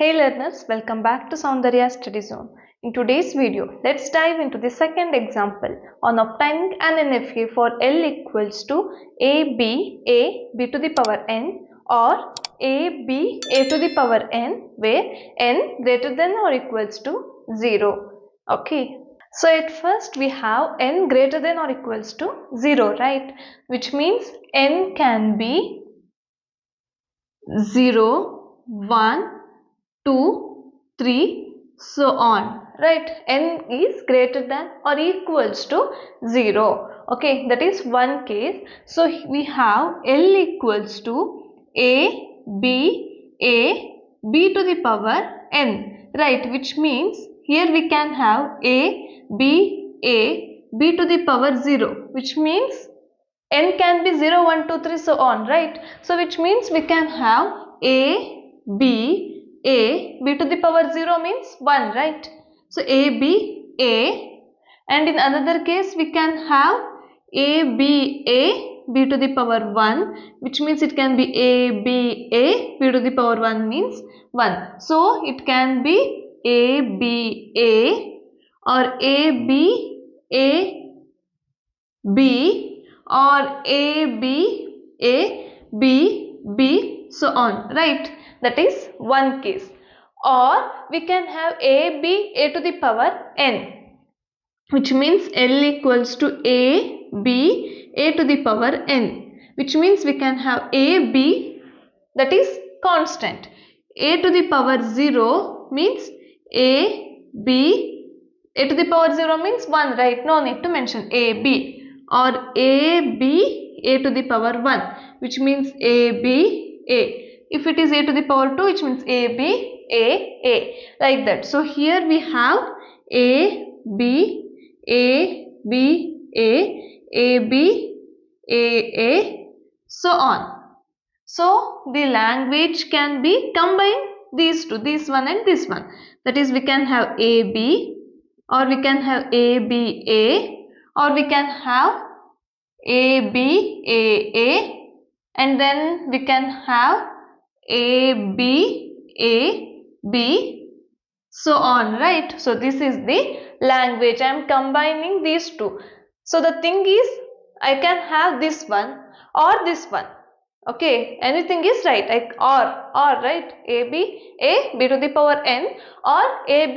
Hey learners, welcome back to Soundarya Study Zone. In today's video, let's dive into the second example on obtaining an NFA for L equals to a to the power n or a to the power n where n greater than or equals to 0. Okay. So at first we have n greater than or equals to 0, right? Which means n can be 0, 1, 2, 3, so on, right? N is greater than or equals to 0. Okay, that is one case. So we have L equals to a b to the power n, right? Which means here we can have a b to the power 0, which means n can be 0, 1, 2, 3, so on, right? So which means we can have a b to the power 0 means 1, right? So a, and in another case we can have b to the power 1, which means it can be b to the power 1 means 1. So it can be a or b or a b so on, right? That is one case. Or we can have a to the power n, which means L equals to a to the power n, which means we can have ab, that is constant. A to the power 0 means a to the power 0 means 1, right? No need to mention ab. Or a to the power 1, which means a. If it is a to the power 2, which means a, like that. So here we have a, so on. So the language can be combined these two, this one and this one. That is, we can have ab, or we can have aba, or we can have aba, and then we can have ab, so on, right? So this is the language. I am combining these two. So the thing is, I can have this one or this one. Okay, anything is right, like or right? a b to the power n or a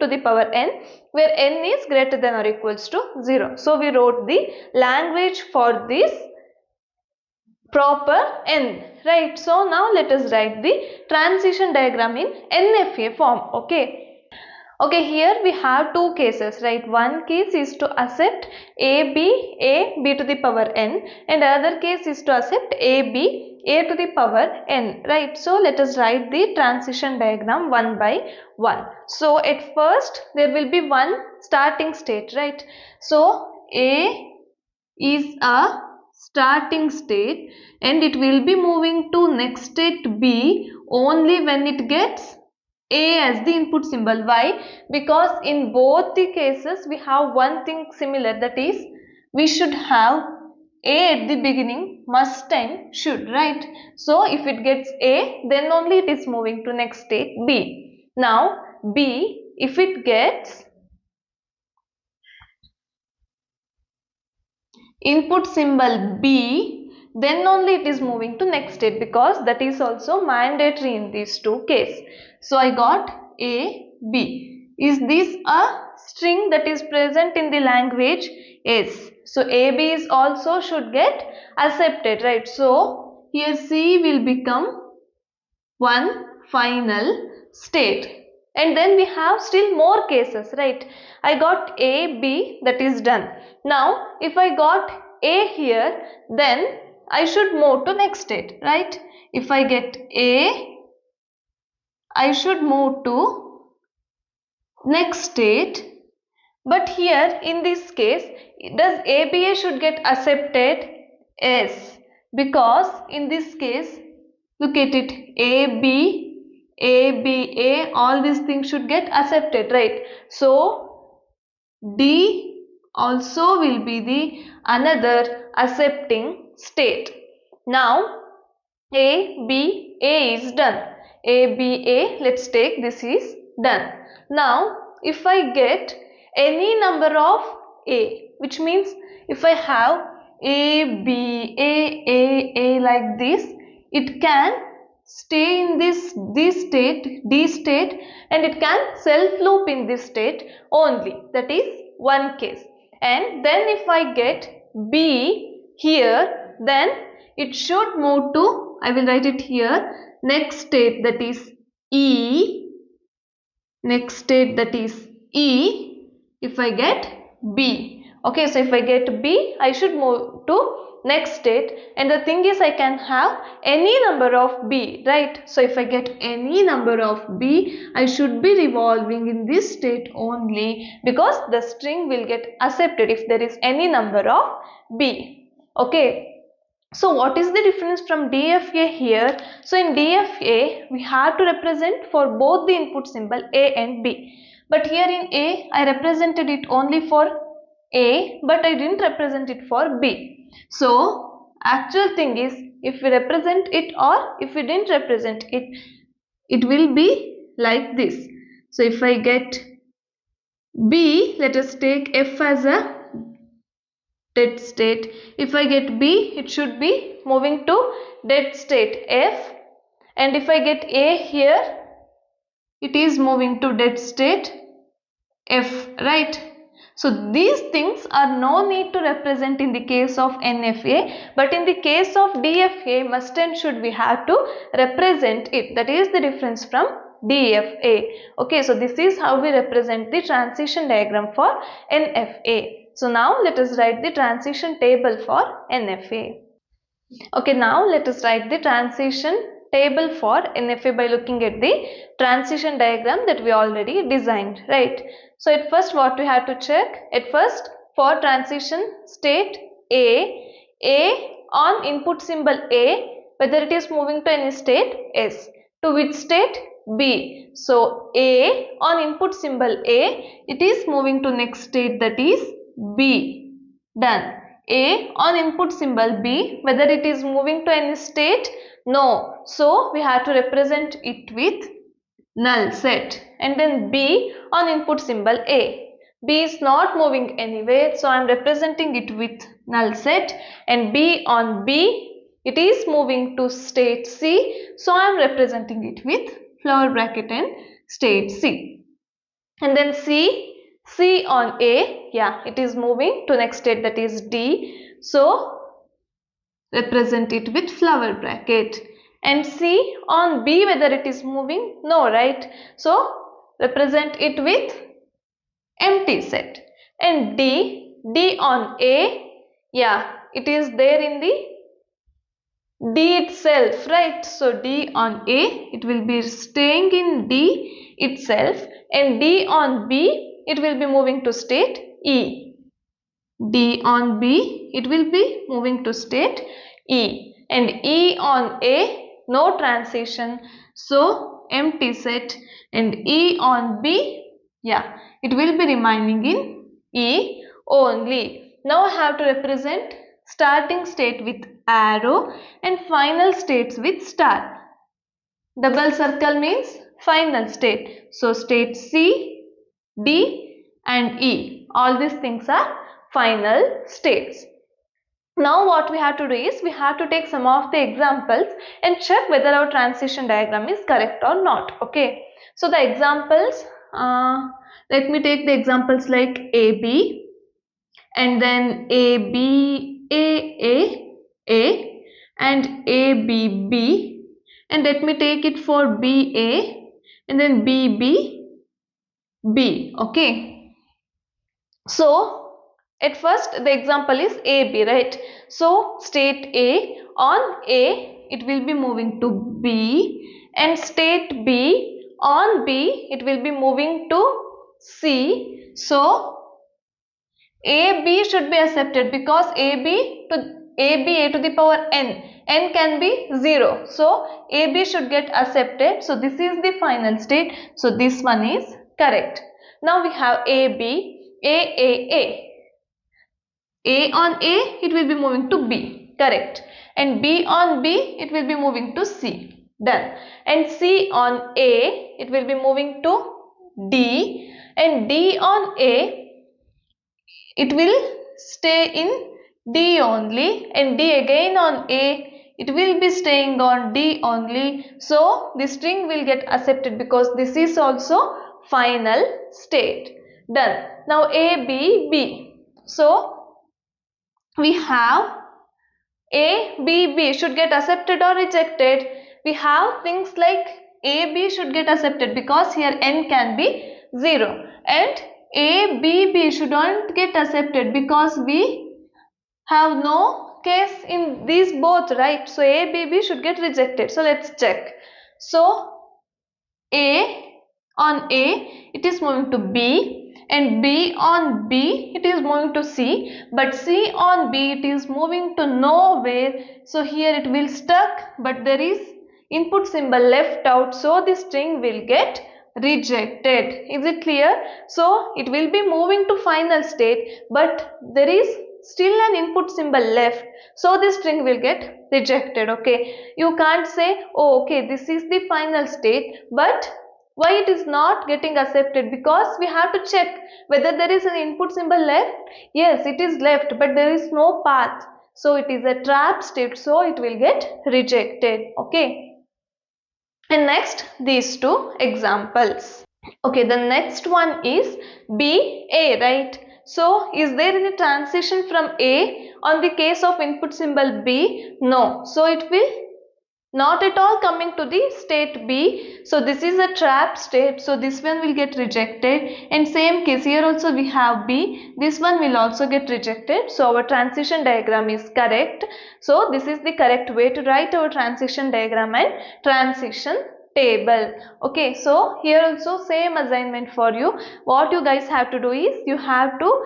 to the power n, where n is greater than or equals to 0. So we wrote the language for this proper n, right? So now let us write the transition diagram in NFA form. Okay, here we have two cases, right? One case is to accept a b to the power n, and another case is to accept a to the power n, right? So let us write the transition diagram one by one. So at first there will be one starting state, right? So a is a starting state and it will be moving to next state b only when it gets a as the input symbol. Why? Because in both the cases we have one thing similar, that is we should have a at the beginning, must and should, right? So if it gets a, then only it is moving to next state b. Now b, if it gets input symbol b, then only it is moving to next state, because that is also mandatory in these two cases. So I got a b. Is this a string that is present in the language? Yes. So ab is also should get accepted, right? So here c will become one final state. And then we have still more cases, right? I got a b, that is done. Now if I got a here, then I should move to next state, right? If I get a, I should move to next state. But here in this case, does aba should get accepted? Yes, because in this case, look at it, aba, all these things should get accepted, right? So d also will be the another accepting state. Now a is done. ABA, let's take this is done. Now if I get any number of A, which means if I have A, B, A like this, it can stay in this state, D state, and it can self loop in this state only. That is one case. And then if I get B here, then it should move to, I will write it here, next state, that is E, next state, that is E, if I get B. Okay, so if I get B, I should move to next state, and the thing is I can have any number of B, right? So if I get any number of B, I should be revolving in this state only, because the string will get accepted if there is any number of B. Okay. So what is the difference from DFA here? So in DFA, we have to represent for both the input symbol A and B. But here in A, I represented it only for A, but I didn't represent it for B. So actual thing is, if we represent it or if we didn't represent it, it will be like this. So if I get B, let us take F as a dead state. If I get B, it should be moving to dead state F, and if I get A here, it is moving to dead state F, right? So these things are no need to represent in the case of NFA, but in the case of DFA, must and should we have to represent it. That is the difference from DFA. Okay, so this is how we represent the transition diagram for NFA. So now let us write the transition table for NFA. Okay, now let us write the transition table for NFA by looking at the transition diagram that we already designed, right? So at first what we have to check, at first for transition state A on input symbol A, whether it is moving to any state S, to which state B. So A on input symbol A, it is moving to next state, that is B. Done. A on input symbol B, whether it is moving to any state? No. So we have to represent it with null set. And then B on input symbol A. B is not moving anywhere, so I am representing it with null set. And B on B, it is moving to state C, so I am representing it with flower bracket and state C. And then C on A, yeah, it is moving to next state, that is D, so represent it with flower bracket. And C on B, whether it is moving? No, right? So represent it with empty set. And D on A, yeah, it is there in the D itself, right? So D on A, it will be staying in D itself, and D on B, it will be moving to state E. D on B, it will be moving to state E. And E on A, no transition, so empty set. And E on B, yeah, it will be remaining in E only. Now I have to represent starting state with arrow and final states with star. Double circle means final state. So state C, D and E. All these things are final states. Now what we have to do is, we have to take some of the examples and check whether our transition diagram is correct or not. Okay. So the examples, let me take the examples like AB, and then AB, A, and ABB, and let me take it for BA, and then BB, B. Okay. So at first the example is AB, right? So state A, on A it will be moving to B, and state B, on B it will be moving to C. So AB should be accepted, because AB a to the power n can be 0. So AB should get accepted. So this is the final state. So this one is correct. Now we have AB, A on A, it will be moving to B, correct. And B on B, it will be moving to C. Done. And C on A, it will be moving to D, and D on A, it will stay in D only, and D again on A, it will be staying on D only. So the string will get accepted because this is also final state. Done. Now A, B, B. So we have A, B, B should get accepted or rejected. We have things like A, B should get accepted because here n can be 0, and A, B, B should not get accepted because we have no case in these both, right? So A, B, B should get rejected. So let's check. So A on A, it is moving to B, and B on B, it is moving to C, but C on B, it is moving to nowhere. So here it will stuck, but there is input symbol left out, so the string will get rejected. Is it clear? So it will be moving to final state, but there is still an input symbol left, so the string will get rejected. Okay, you can't say, oh okay, this is the final state, but why it is not getting accepted? Because we have to check whether there is an input symbol left. Yes, it is left, but there is no path, so it is a trap state, so it will get rejected. Okay, and next these two examples. Okay, the next one is B, A, right? So is there any transition from A on the case of input symbol B? No, so it will not at all coming to the state B. So this is a trap state, so this one will get rejected, and same case here also we have B, this one will also get rejected. So our transition diagram is correct. So this is the correct way to write our transition diagram and transition table. Okay, so here also same assignment for you. What you guys have to do is you have to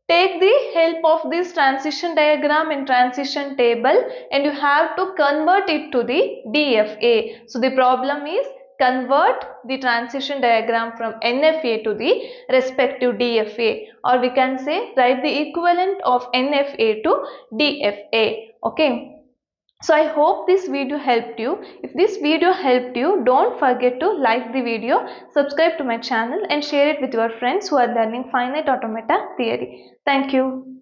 take the help of this transition diagram and transition table, and you have to convert it to the DFA. So the problem is convert the transition diagram from NFA to the respective DFA, or we can say write the equivalent of NFA to DFA. Okay. So I hope this video helped you. If this video helped you, don't forget to like the video, subscribe to my channel and share it with your friends who are learning finite automata theory. Thank you.